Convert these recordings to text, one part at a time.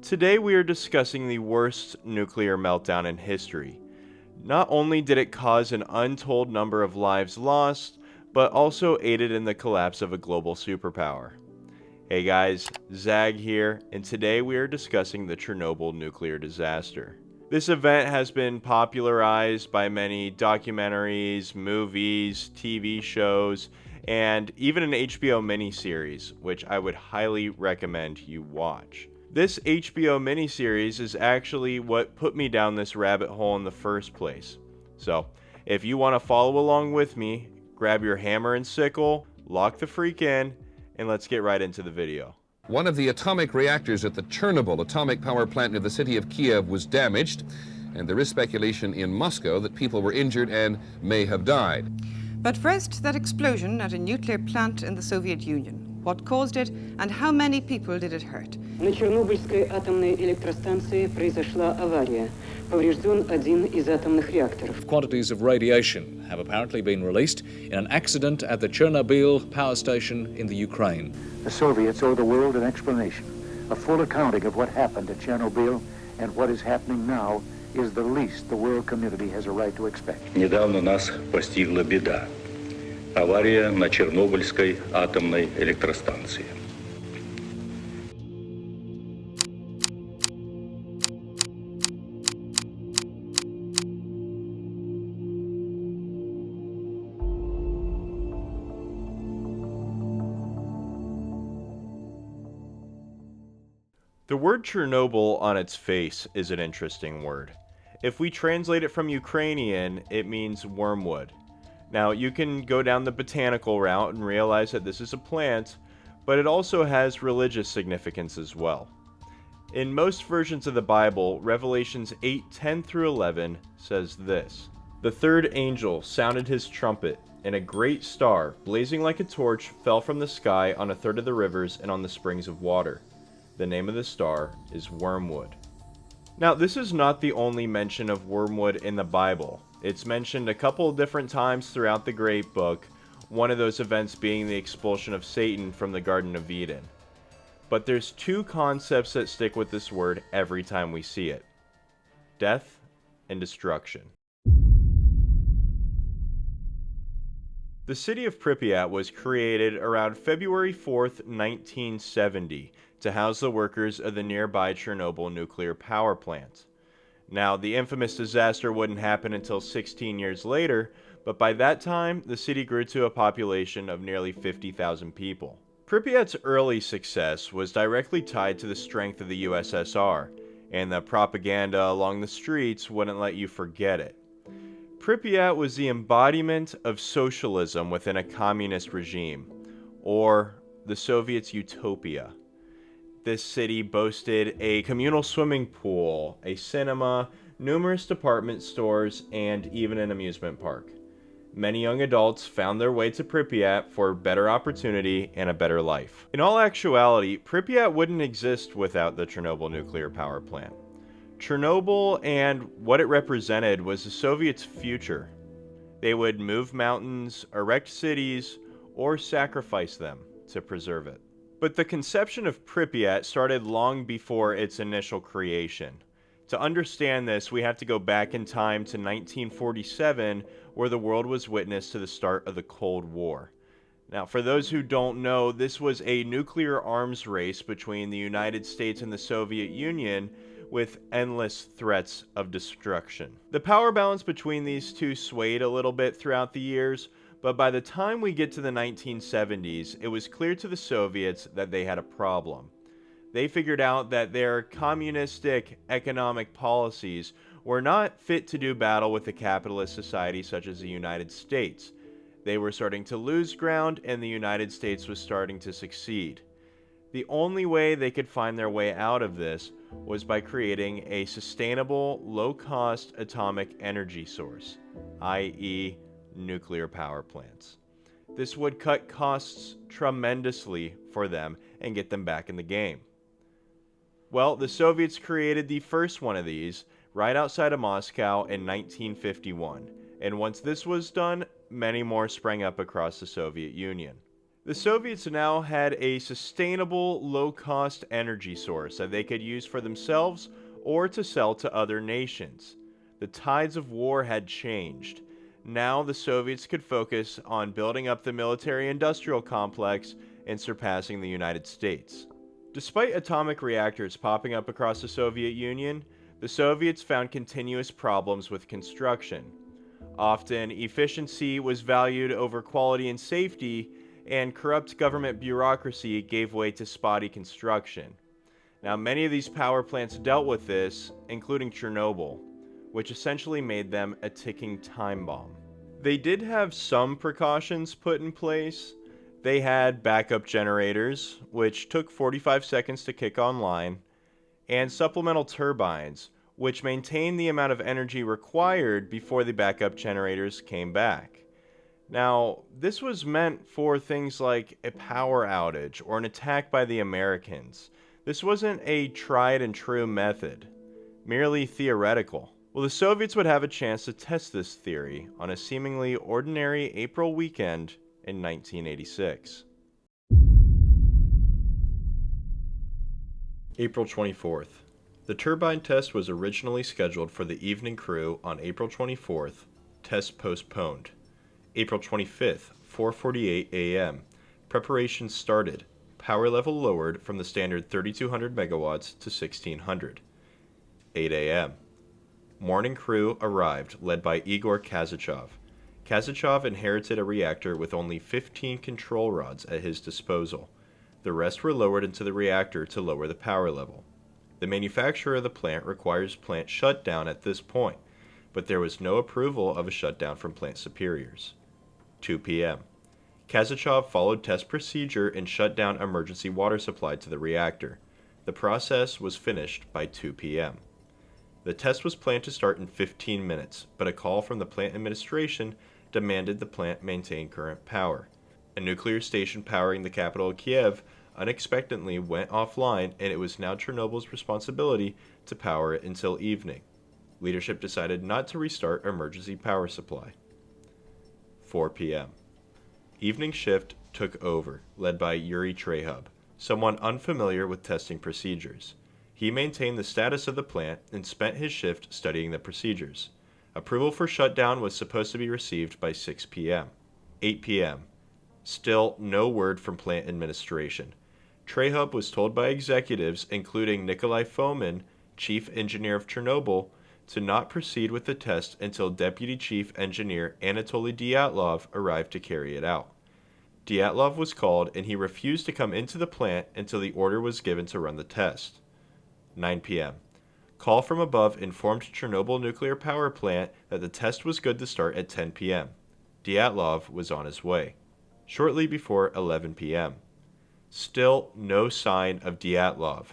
Today we are discussing the worst nuclear meltdown in history. Not only did it cause an untold number of lives lost, but also aided in the collapse of a global superpower. Hey guys, Zag here, and today we are discussing the Chernobyl nuclear disaster. This event has been popularized by many documentaries, movies, TV shows, and even an HBO miniseries, which I would highly recommend you watch. This HBO miniseries is actually what put me down this rabbit hole in the first place. So, if you want to follow along with me, grab your hammer and sickle, lock the freak in, and let's get right into the video. One of the atomic reactors at the Chernobyl atomic power plant near the city of Kiev was damaged, and there is speculation in Moscow that people were injured and may have died. But first, that explosion at a nuclear plant in the Soviet Union. What caused it, and how many people did it hurt? На Чернобыльской атомной электростанции произошла авария. Поврежден один из атомных реакторов. Quantities of radiation have apparently been released in an accident at the Chernobyl power station in the Ukraine. The Soviets owe the world an explanation. A full accounting of what happened at Chernobyl and what is happening now is the least the world community has a right to expect. Недавно нас постигла беда. Авария на Чернобыльской атомной электростанции. The word Chernobyl on its face is an interesting word. If we translate it from Ukrainian, it means wormwood. Now, you can go down the botanical route and realize that this is a plant, but it also has religious significance as well. In most versions of the Bible, Revelations 8:10 through 11 says this: "The third angel sounded his trumpet, and a great star, blazing like a torch, fell from the sky on a third of the rivers and on the springs of water. The name of the star is Wormwood." Now, this is not the only mention of wormwood in the Bible. It's mentioned a couple of different times throughout the Great Book, one of those events being the expulsion of Satan from the Garden of Eden. But there's two concepts that stick with this word every time we see it: death and destruction. The city of Pripyat was created around February 4th, 1970, to house the workers of the nearby Chernobyl nuclear power plant. Now, the infamous disaster wouldn't happen until 16 years later, but by that time, the city grew to a population of nearly 50,000 people. Pripyat's early success was directly tied to the strength of the USSR, and the propaganda along the streets wouldn't let you forget it. Pripyat was the embodiment of socialism within a communist regime, or the Soviets' utopia. This city boasted a communal swimming pool, a cinema, numerous department stores, and even an amusement park. Many young adults found their way to Pripyat for better opportunity and a better life. In all actuality, Pripyat wouldn't exist without the Chernobyl nuclear power plant. Chernobyl and what it represented was the Soviets' future. They would move mountains, erect cities, or sacrifice them to preserve it. But the conception of Pripyat started long before its initial creation. To understand this, we have to go back in time to 1947, where the world was witness to the start of the Cold War. Now, for those who don't know, this was a nuclear arms race between the United States and the Soviet Union, with endless threats of destruction. The power balance between these two swayed a little bit throughout the years, but by the time we get to the 1970s, it was clear to the Soviets that they had a problem. They figured out that their communistic economic policies were not fit to do battle with a capitalist society such as the United States. They were starting to lose ground, and the United States was starting to succeed. The only way they could find their way out of this was by creating a sustainable, low-cost atomic energy source, i.e., nuclear power plants. This would cut costs tremendously for them and get them back in the game. Well, the Soviets created the first one of these right outside of Moscow in 1951, and once this was done, many more sprang up across the Soviet Union. The Soviets now had a sustainable, low-cost energy source that they could use for themselves or to sell to other nations. The tides of war had changed. Now the Soviets could focus on building up the military-industrial complex and surpassing the United States. Despite atomic reactors popping up across the Soviet Union, the Soviets found continuous problems with construction. Often, efficiency was valued over quality and safety, and corrupt government bureaucracy gave way to spotty construction. Now, many of these power plants dealt with this, including Chernobyl, which essentially made them a ticking time bomb. They did have some precautions put in place. They had backup generators, which took 45 seconds to kick online, and supplemental turbines, which maintained the amount of energy required before the backup generators came back. Now, this was meant for things like a power outage or an attack by the Americans. This wasn't a tried and true method, merely theoretical. Well, the Soviets would have a chance to test this theory on a seemingly ordinary April weekend in 1986. April 24th. The turbine test was originally scheduled for the evening crew on April 24th, test postponed. April 25th, 4:48 a.m. Preparations started. Power level lowered from the standard 3200 megawatts to 1600. 8 a.m. Morning crew arrived, led by Igor Kazachev. Kazachev inherited a reactor with only 15 control rods at his disposal. The rest were lowered into the reactor to lower the power level. The manufacturer of the plant requires plant shutdown at this point, but there was no approval of a shutdown from plant superiors. 2 p.m. Kazachev followed test procedure and shut down emergency water supply to the reactor. The process was finished by 2 p.m. The test was planned to start in 15 minutes, but a call from the plant administration demanded the plant maintain current power. A nuclear station powering the capital of Kiev unexpectedly went offline, and it was now Chernobyl's responsibility to power it until evening. Leadership decided not to restart emergency power supply. 4 p.m. Evening shift took over, led by Yuri Trehub, someone unfamiliar with testing procedures. He maintained the status of the plant and spent his shift studying the procedures. Approval for shutdown was supposed to be received by 6 p.m. 8 p.m. Still no word from plant administration. Trehub was told by executives, including Nikolai Fomin, chief engineer of Chernobyl, to not proceed with the test until Deputy Chief Engineer Anatoly Dyatlov arrived to carry it out. Dyatlov was called, and he refused to come into the plant until the order was given to run the test. 9 p.m. Call from above informed Chernobyl nuclear power plant that the test was good to start at 10 p.m. Dyatlov was on his way. Shortly before 11 p.m. Still no sign of Dyatlov.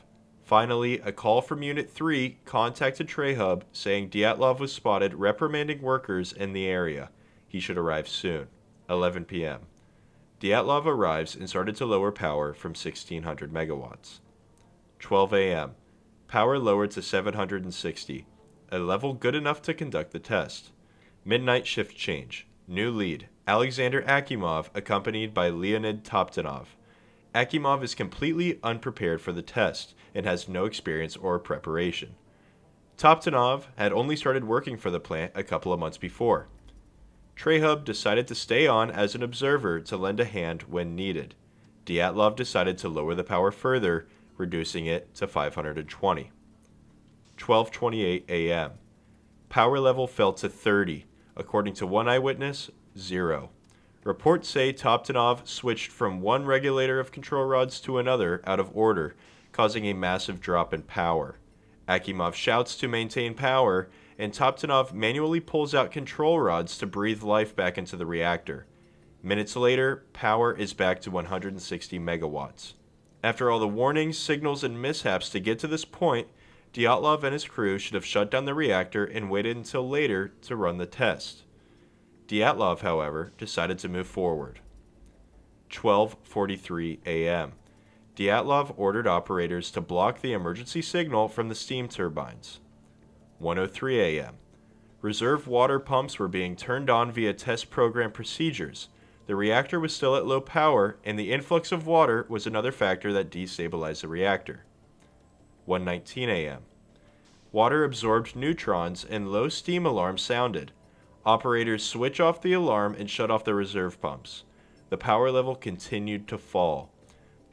Finally, a call from Unit 3 contacted Trehub saying Dyatlov was spotted reprimanding workers in the area. He should arrive soon. 11 p.m. Dyatlov arrives and started to lower power from 1600 megawatts. 12 a.m. Power lowered to 760, a level good enough to conduct the test. Midnight shift change. New lead, Alexander Akimov, accompanied by Leonid Toptanov. Akimov is completely unprepared for the test and has no experience or preparation. Toptanov had only started working for the plant a couple of months before. Trehub decided to stay on as an observer to lend a hand when needed. Dyatlov decided to lower the power further, reducing it to 520. 12:28 a.m. Power level fell to 30. According to one eyewitness, 0. Reports say Toptanov switched from one regulator of control rods to another out of order, causing a massive drop in power. Akimov shouts to maintain power, and Toptanov manually pulls out control rods to breathe life back into the reactor. Minutes later, power is back to 160 megawatts. After all the warnings, signals, and mishaps to get to this point, Dyatlov and his crew should have shut down the reactor and waited until later to run the test. Dyatlov, however, decided to move forward. 12:43 a.m. Dyatlov ordered operators to block the emergency signal from the steam turbines. 1:03 a.m. Reserve water pumps were being turned on via test program procedures. The reactor was still at low power, and the influx of water was another factor that destabilized the reactor. 1:19 a.m. Water absorbed neutrons and low steam alarm sounded. Operators switch off the alarm and shut off the reserve pumps. The power level continued to fall.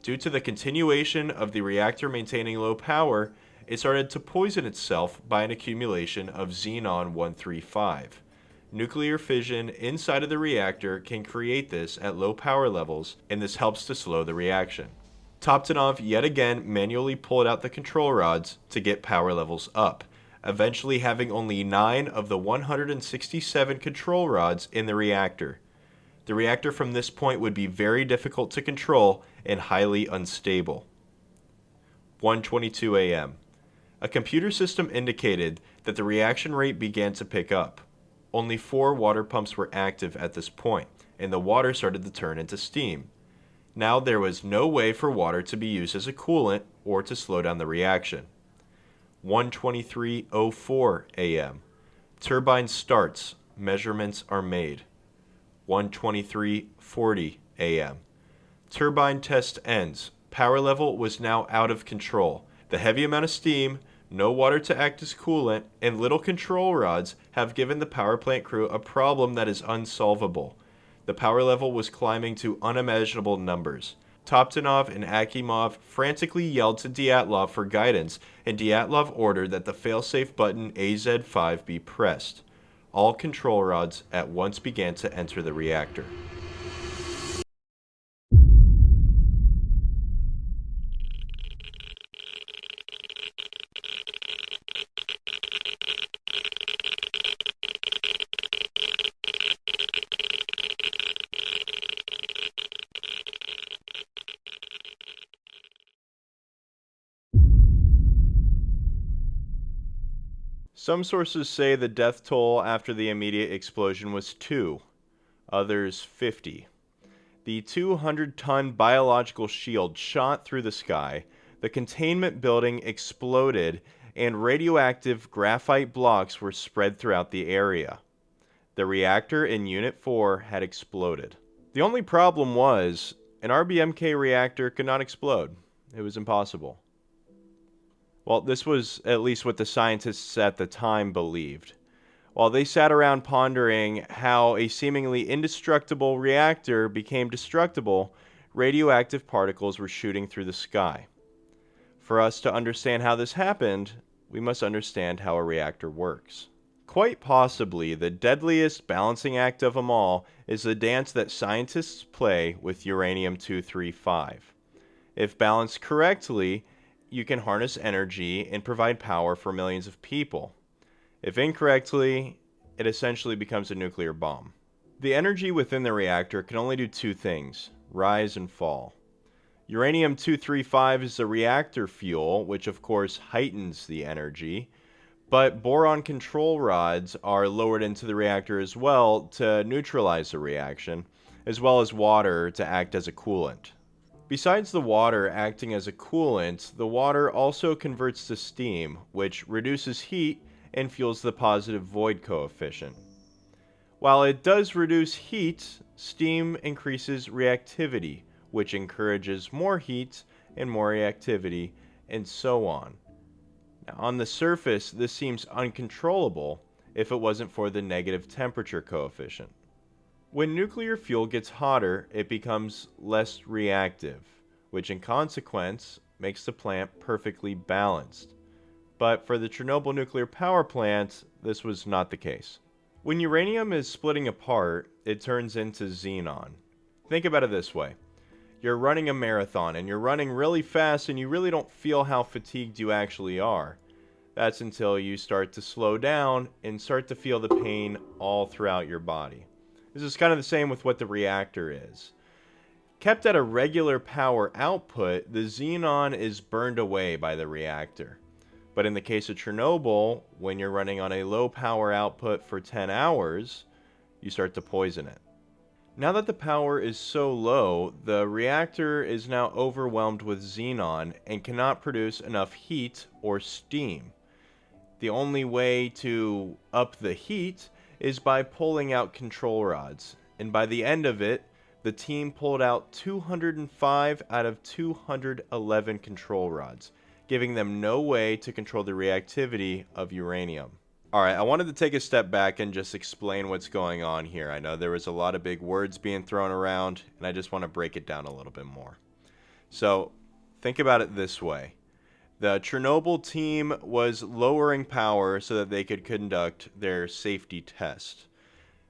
Due to the continuation of the reactor maintaining low power, it started to poison itself by an accumulation of xenon-135. Nuclear fission inside of the reactor can create this at low power levels, and this helps to slow the reaction. Toptonov yet again manually pulled out the control rods to get power levels up, eventually having only 9 of the 167 control rods in the reactor. The reactor from this point would be very difficult to control and highly unstable. 1:22 a.m. A computer system indicated that the reaction rate began to pick up. Only 4 water pumps were active at this point, and the water started to turn into steam. Now there was no way for water to be used as a coolant or to slow down the reaction. 1:23:04 a.m. Turbine starts. Measurements are made. 1:23:40 a.m. Turbine test ends. Power level was now out of control. The heavy amount of steam, no water to act as coolant, and little control rods have given the power plant crew a problem that is unsolvable. The power level was climbing to unimaginable numbers. Toptonov and Akimov frantically yelled to Dyatlov for guidance, and Dyatlov ordered that the failsafe button AZ5 be pressed. All control rods at once began to enter the reactor. Some sources say the death toll after the immediate explosion was 2, others 50. The 200-ton biological shield shot through the sky, the containment building exploded, and radioactive graphite blocks were spread throughout the area. The reactor in Unit 4 had exploded. The only problem was, an RBMK reactor could not explode. It was impossible. Well, this was at least what the scientists at the time believed. While they sat around pondering how a seemingly indestructible reactor became destructible, radioactive particles were shooting through the sky. For us to understand how this happened, we must understand how a reactor works. Quite possibly, the deadliest balancing act of them all is the dance that scientists play with uranium-235. If balanced correctly, you can harness energy and provide power for millions of people. If incorrectly, it essentially becomes a nuclear bomb. The energy within the reactor can only do 2 things: rise and fall. Uranium-235 is the reactor fuel, which of course heightens the energy, but boron control rods are lowered into the reactor as well to neutralize the reaction, as well as water to act as a coolant. Besides the water acting as a coolant, the water also converts to steam, which reduces heat and fuels the positive void coefficient. While it does reduce heat, steam increases reactivity, which encourages more heat and more reactivity, and so on. Now, on the surface, this seems uncontrollable if it wasn't for the negative temperature coefficient. When nuclear fuel gets hotter, it becomes less reactive, which in consequence makes the plant perfectly balanced. But for the Chernobyl nuclear power plant, this was not the case. When uranium is splitting apart, it turns into xenon. Think about it this way. You're running a marathon and you're running really fast and you really don't feel how fatigued you actually are. That's until you start to slow down and start to feel the pain all throughout your body. This is kind of the same with what the reactor is. Kept at a regular power output, the xenon is burned away by the reactor. But in the case of Chernobyl, when you're running on a low power output for 10 hours, you start to poison it. Now that the power is so low, the reactor is now overwhelmed with xenon and cannot produce enough heat or steam. The only way to up the heat is by pulling out control rods, and by the end of it, the team pulled out 205 out of 211 control rods, giving them no way to control the reactivity of uranium. Alright, I wanted to take a step back and just explain what's going on here. I know there was a lot of big words being thrown around, and I just want to break it down a little bit more. So, think about it this way. The Chernobyl team was lowering power so that they could conduct their safety test.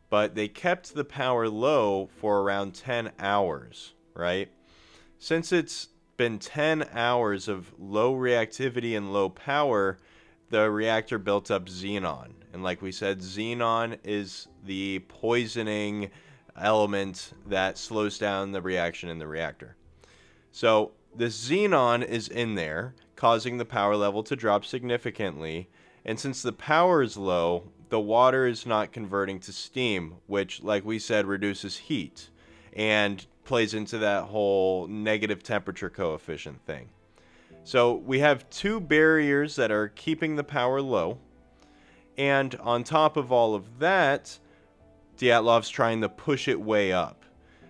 But they kept the power low for around 10 hours, right? Since it's been 10 hours of low reactivity and low power, the reactor built up xenon. And like we said, xenon is the poisoning element that slows down the reaction in the reactor. So this xenon is in there, causing the power level to drop significantly. And since the power is low, the water is not converting to steam, which, like we said, reduces heat and plays into that whole negative temperature coefficient thing. So we have two barriers that are keeping the power low. And on top of all of that, Dyatlov's trying to push it way up.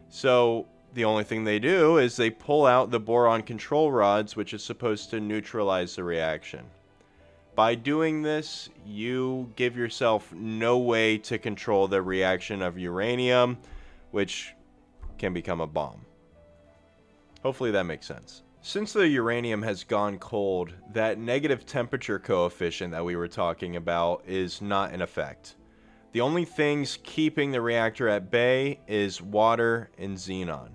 So the only thing they do is they pull out the boron control rods, which is supposed to neutralize the reaction. By doing this, you give yourself no way to control the reaction of uranium, which can become a bomb. Hopefully that makes sense. Since the uranium has gone cold, that negative temperature coefficient that we were talking about is not in effect. The only things keeping the reactor at bay is water and xenon.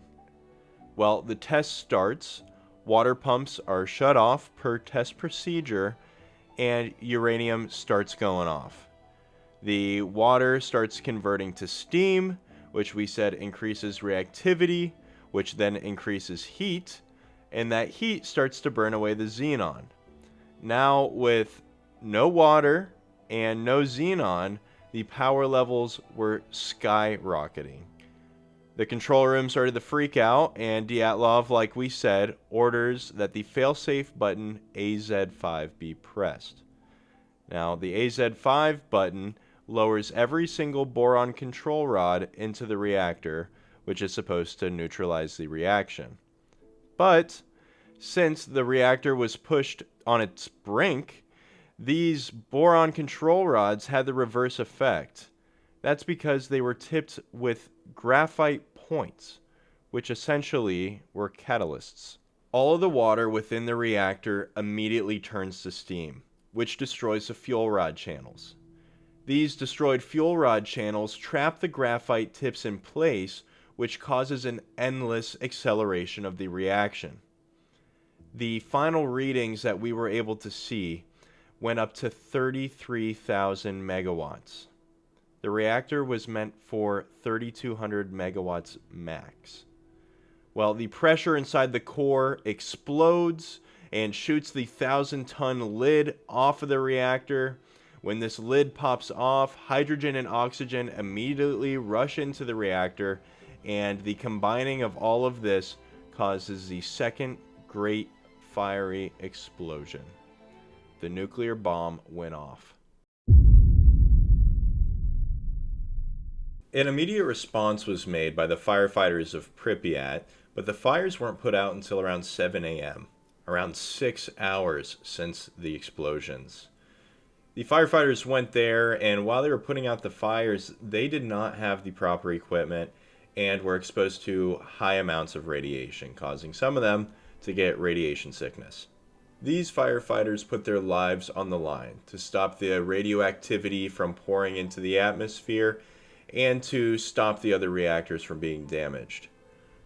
Well, the test starts, water pumps are shut off per test procedure, and uranium starts going off. The water starts converting to steam, which we said increases reactivity, which then increases heat, and that heat starts to burn away the xenon. Now, with no water and no xenon, the power levels were skyrocketing. The control room started to freak out, and Dyatlov, like we said, orders that the failsafe button AZ5 be pressed. Now, the AZ5 button lowers every single boron control rod into the reactor, which is supposed to neutralize the reaction. But since the reactor was pushed on its brink, these boron control rods had the reverse effect. That's because they were tipped with graphite points, which essentially were catalysts. All of the water within the reactor immediately turns to steam, which destroys the fuel rod channels. These destroyed fuel rod channels trap the graphite tips in place, which causes an endless acceleration of the reaction. The final readings that we were able to see went up to 33,000 megawatts. The reactor was meant for 3,200 megawatts max. Well, the pressure inside the core explodes and shoots the 1,000-ton lid off of the reactor. When this lid pops off, hydrogen and oxygen immediately rush into the reactor, and the combining of all of this causes the second great fiery explosion. The nuclear bomb went off. An immediate response was made by the firefighters of Pripyat, but the fires weren't put out until around 7 a.m., around 6 hours since the explosions. The firefighters went there, and while they were putting out the fires, they did not have the proper equipment and were exposed to high amounts of radiation, causing some of them to get radiation sickness. These firefighters put their lives on the line to stop the radioactivity from pouring into the atmosphere and to stop the other reactors from being damaged.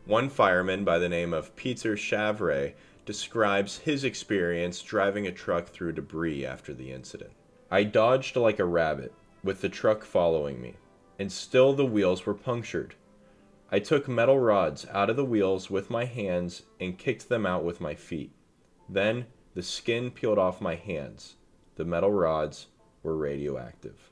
One fireman by the name of Peter Chavre describes his experience driving a truck through debris after the incident. I dodged like a rabbit, with the truck following me, and still the wheels were punctured. I took metal rods out of the wheels with my hands and kicked them out with my feet. Then the skin peeled off my hands. The metal rods were radioactive.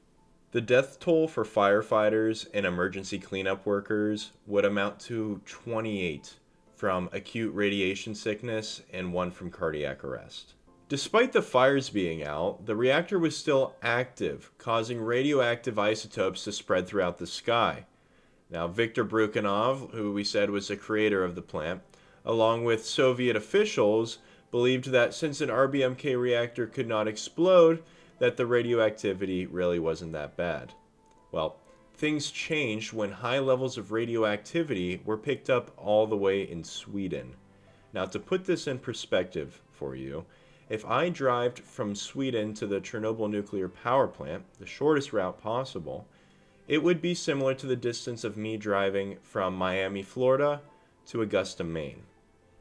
The death toll for firefighters and emergency cleanup workers would amount to 28 from acute radiation sickness and 1 from cardiac arrest. Despite the fires being out, the reactor was still active, causing radioactive isotopes to spread throughout the sky. Now, Viktor Brukhanov, who we said was the creator of the plant, along with Soviet officials, believed that since an RBMK reactor could not explode, that the radioactivity really wasn't that bad. Well, things changed when high levels of radioactivity were picked up all the way in Sweden. Now, to put this in perspective for you, if I drove from Sweden to the Chernobyl nuclear power plant, the shortest route possible, it would be similar to the distance of me driving from Miami, Florida to Augusta, Maine.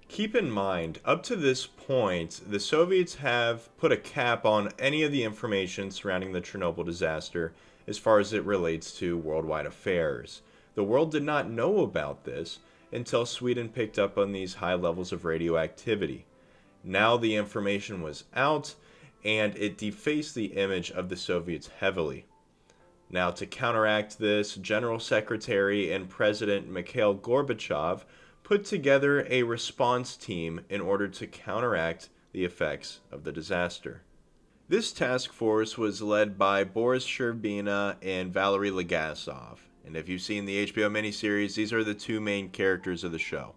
Keep in mind, up to this point, the Soviets have put a cap on any of the information surrounding the Chernobyl disaster as far as it relates to worldwide affairs. The world did not know about this until Sweden picked up on these high levels of radioactivity. Now the information was out, and it defaced the image of the Soviets heavily. Now, to counteract this, General Secretary and President Mikhail Gorbachev put together a response team in order to counteract the effects of the disaster. This task force was led by Boris Sherbina and Valery Legasov. And if you've seen the HBO miniseries, these are the two main characters of the show.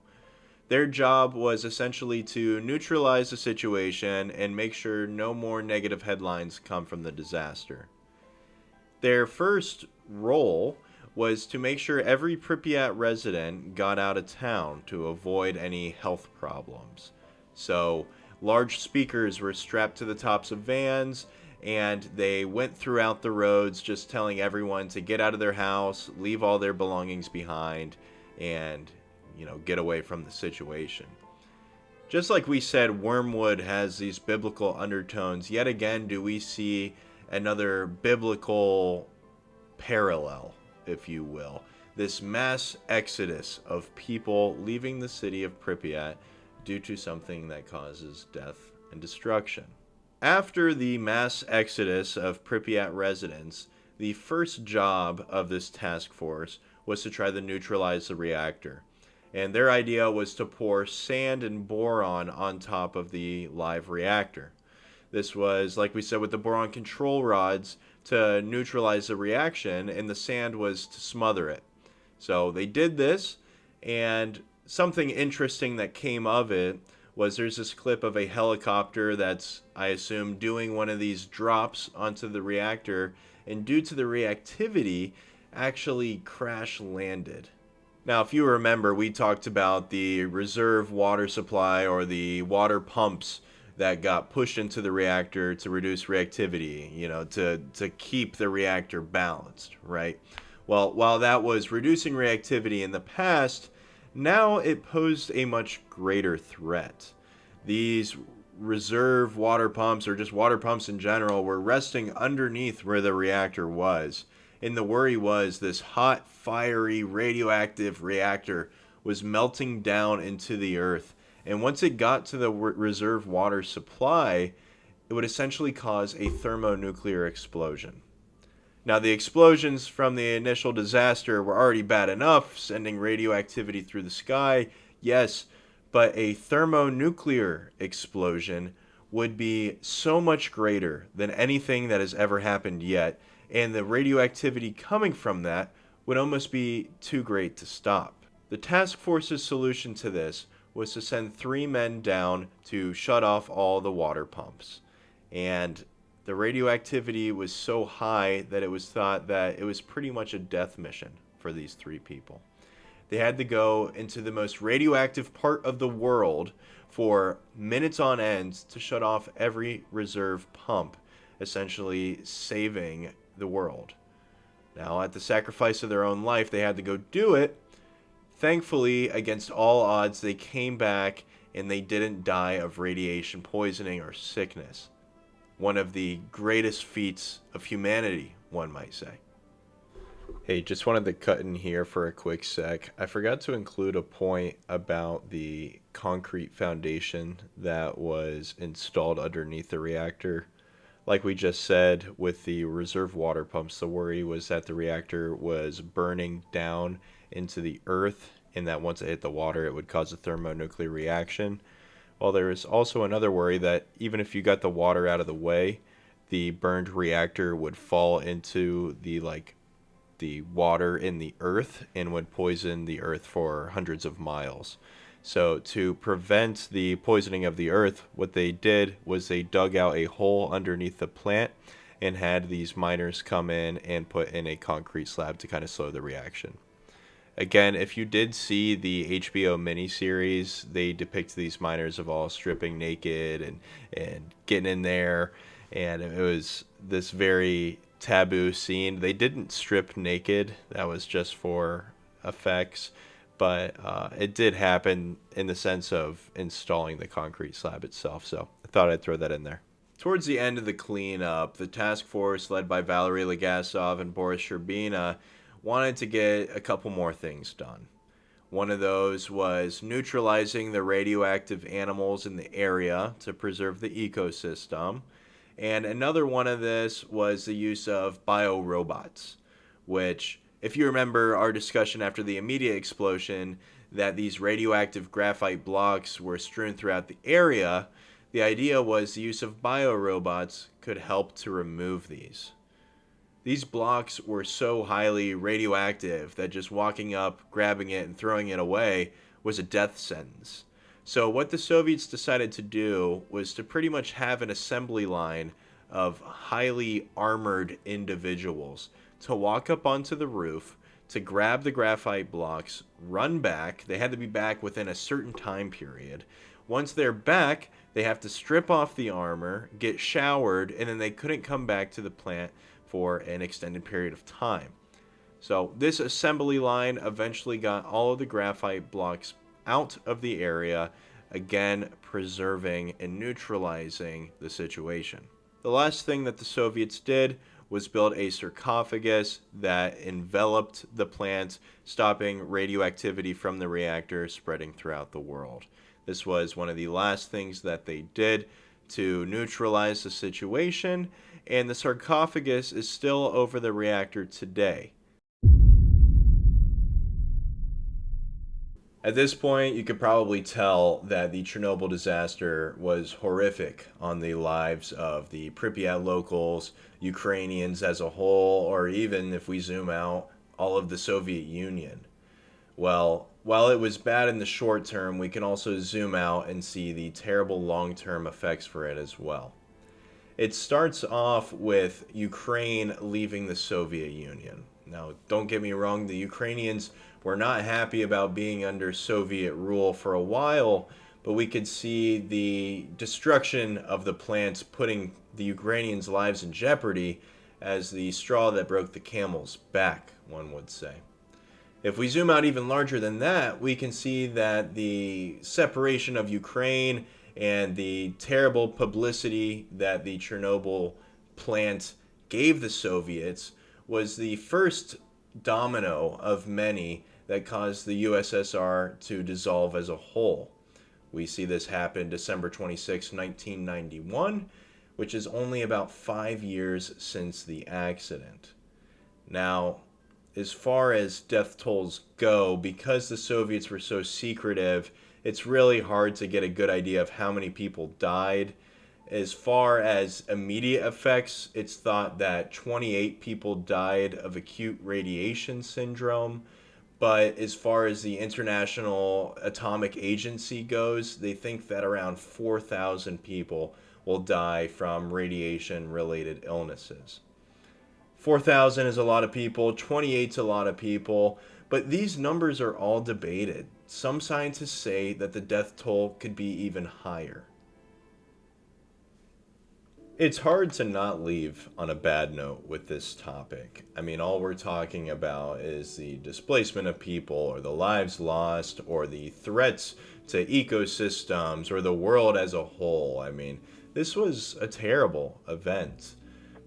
Their job was essentially to neutralize the situation and make sure no more negative headlines come from the disaster. Their first role was to make sure every Pripyat resident got out of town to avoid any health problems. So, large speakers were strapped to the tops of vans, and they went throughout the roads just telling everyone to get out of their house, leave all their belongings behind, and, get away from the situation. Just like we said, Wormwood has these biblical undertones. Yet again, do we see another biblical parallel, if you will. This mass exodus of people leaving the city of Pripyat due to something that causes death and destruction. After the mass exodus of Pripyat residents, the first job of this task force was to try to neutralize the reactor. And their idea was to pour sand and boron on top of the live reactor. This was, like we said, with the boron control rods to neutralize the reaction, and the sand was to smother it. So they did this, and something interesting that came of it was there's this clip of a helicopter that's, I assume, doing one of these drops onto the reactor, and due to the reactivity, actually crash landed. Now, if you remember, we talked about the reserve water supply or the water pumps that got pushed into the reactor to reduce reactivity, to keep the reactor balanced, right? Well, while that was reducing reactivity in the past, now it posed a much greater threat. These reserve water pumps, or just water pumps in general, were resting underneath where the reactor was. And the worry was this hot, fiery, radioactive reactor was melting down into the earth. And once it got to the reserve water supply, it would essentially cause a thermonuclear explosion. Now, the explosions from the initial disaster were already bad enough, sending radioactivity through the sky, yes, but a thermonuclear explosion would be so much greater than anything that has ever happened yet, and the radioactivity coming from that would almost be too great to stop. The task force's solution to this was to send 3 men down to shut off all the water pumps. And the radioactivity was so high that it was thought that it was pretty much a death mission for these 3 people. They had to go into the most radioactive part of the world for minutes on end to shut off every reserve pump, essentially saving the world. Now, at the sacrifice of their own life, they had to go do it. Thankfully, against all odds, they came back and they didn't die of radiation poisoning or sickness. One of the greatest feats of humanity, one might say. Hey, just wanted to cut in here for a quick sec. I forgot to include a point about the concrete foundation that was installed underneath the reactor. Like we just said, with the reserve water pumps, the worry was that the reactor was burning down into the earth, and that once it hit the water, it would cause a thermonuclear reaction. While there is also another worry that even if you got the water out of the way, the burned reactor would fall into the the water in the earth and would poison the earth for hundreds of miles. So to prevent the poisoning of the earth, what they did was they dug out a hole underneath the plant and had these miners come in and put in a concrete slab to kind of slow the reaction. Again, if you did see the HBO miniseries, they depict these miners of all stripping naked and getting in there, and it was this very taboo scene. They didn't strip naked, that was just for effects, but it did happen in the sense of installing the concrete slab itself, so I thought I'd throw that in there. Towards the end of the cleanup, the task force led by Valery Legasov and Boris Sherbina wanted to get a couple more things done. One of those was neutralizing the radioactive animals in the area to preserve the ecosystem. And another one of this was the use of biorobots, which, if you remember our discussion after the immediate explosion, that these radioactive graphite blocks were strewn throughout the area, the idea was the use of biorobots could help to remove these. These blocks were so highly radioactive that just walking up, grabbing it, and throwing it away was a death sentence. So what the Soviets decided to do was to pretty much have an assembly line of highly armored individuals to walk up onto the roof, to grab the graphite blocks, run back. They had to be back within a certain time period. Once they're back, they have to strip off the armor, get showered, and then they couldn't come back to the plant for an extended period of time. So this assembly line eventually got all of the graphite blocks out of the area, again preserving and neutralizing the situation. The last thing that the Soviets did was build a sarcophagus that enveloped the plant, stopping radioactivity from the reactor spreading throughout the world. This was one of the last things that they did to neutralize the situation, and the sarcophagus is still over the reactor today. At this point, you could probably tell that the Chernobyl disaster was horrific on the lives of the Pripyat locals, Ukrainians as a whole, or even, if we zoom out, all of the Soviet Union. Well, while it was bad in the short term, we can also zoom out and see the terrible long-term effects for it as well. It starts off with Ukraine leaving the Soviet Union. Now, don't get me wrong, the Ukrainians were not happy about being under Soviet rule for a while, but we could see the destruction of the plants putting the Ukrainians' lives in jeopardy as the straw that broke the camel's back, one would say. If we zoom out even larger than that, we can see that the separation of Ukraine and the terrible publicity that the Chernobyl plant gave the Soviets was the first domino of many that caused the USSR to dissolve as a whole. We see this happen December 26, 1991, which is only about 5 years since the accident. Now, as far as death tolls go, because the Soviets were so secretive, it's really hard to get a good idea of how many people died. As far as immediate effects, it's thought that 28 people died of acute radiation syndrome. But as far as the International Atomic Agency goes, they think that around 4,000 people will die from radiation-related illnesses. 4,000 is a lot of people, 28 is a lot of people, but these numbers are all debated. Some scientists say that the death toll could be even higher. It's hard to not leave on a bad note with this topic. I mean, all we're talking about is the displacement of people, or the lives lost, or the threats to ecosystems, or the world as a whole. I mean, this was a terrible event.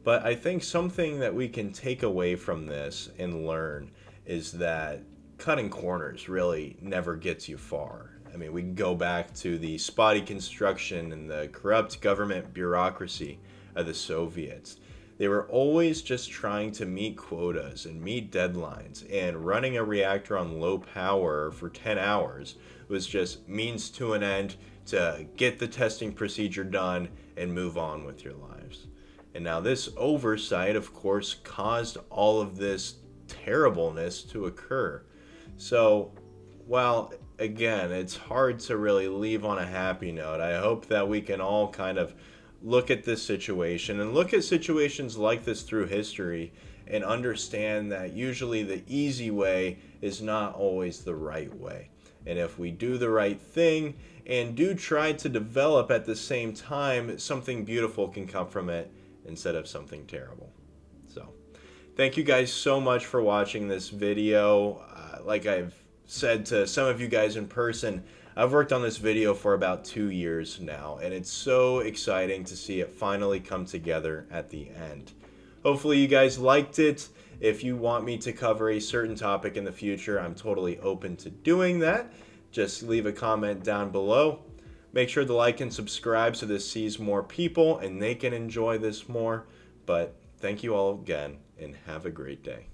But I think something that we can take away from this and learn is that cutting corners really never gets you far. I mean, we can go back to the spotty construction and the corrupt government bureaucracy of the Soviets. They were always just trying to meet quotas and meet deadlines, and running a reactor on low power for 10 hours was just means to an end to get the testing procedure done and move on with your lives. And now this oversight, of course, caused all of this terribleness to occur. So, while again, it's hard to really leave on a happy note, I hope that we can all kind of look at this situation and look at situations like this through history and understand that usually the easy way is not always the right way. And if we do the right thing and do try to develop at the same time, something beautiful can come from it instead of something terrible. So, thank you guys so much for watching this video. Like I've said to some of you guys in person, I've worked on this video for about 2 years now, and it's so exciting to see it finally come together at the end. Hopefully you guys liked it. If you want me to cover a certain topic in the future, I'm totally open to doing that. Just leave a comment down below. Make sure to like and subscribe so this sees more people and they can enjoy this more. But thank you all again, and have a great day.